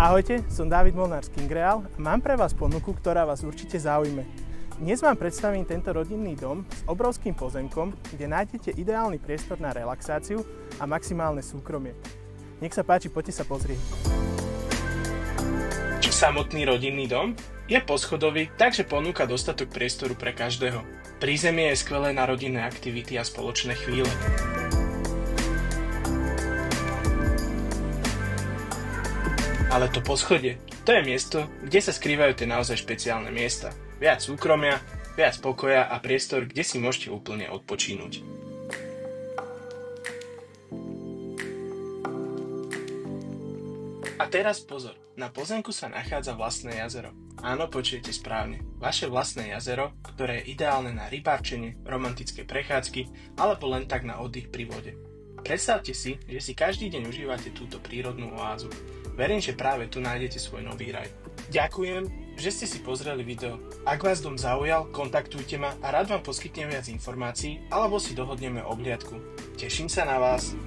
Ahojte, som Dávid Molnár z Kingreal a mám pre vás ponuku, ktorá vás určite zaujme. Dnes vám predstavím tento rodinný dom s obrovským pozemkom, kde nájdete ideálny priestor na relaxáciu a maximálne súkromie. Nech sa páči, poďte sa pozrieť. Samotný rodinný dom je poschodový, takže ponúka dostatok priestoru pre každého. Prízemie je skvelé na rodinné aktivity a spoločné chvíle. Ale to poschodie, to je miesto, kde sa skrývajú tie naozaj špeciálne miesta. Viac súkromia, viac pokoja a priestor, kde si môžete úplne odpočínuť. A teraz pozor, na pozemku sa nachádza vlastné jazero. Áno, počujete správne, vaše vlastné jazero, ktoré je ideálne na rybárčenie, romantické prechádzky alebo len tak na oddych pri vode. Predstavte si, že si každý deň užívate túto prírodnú oázu. Verím, že práve tu nájdete svoj nový raj. Ďakujem, že ste si pozreli video. Ak vás dom zaujal, kontaktujte ma a rád vám poskytnem viac informácií alebo si dohodneme obhliadku. Teším sa na vás.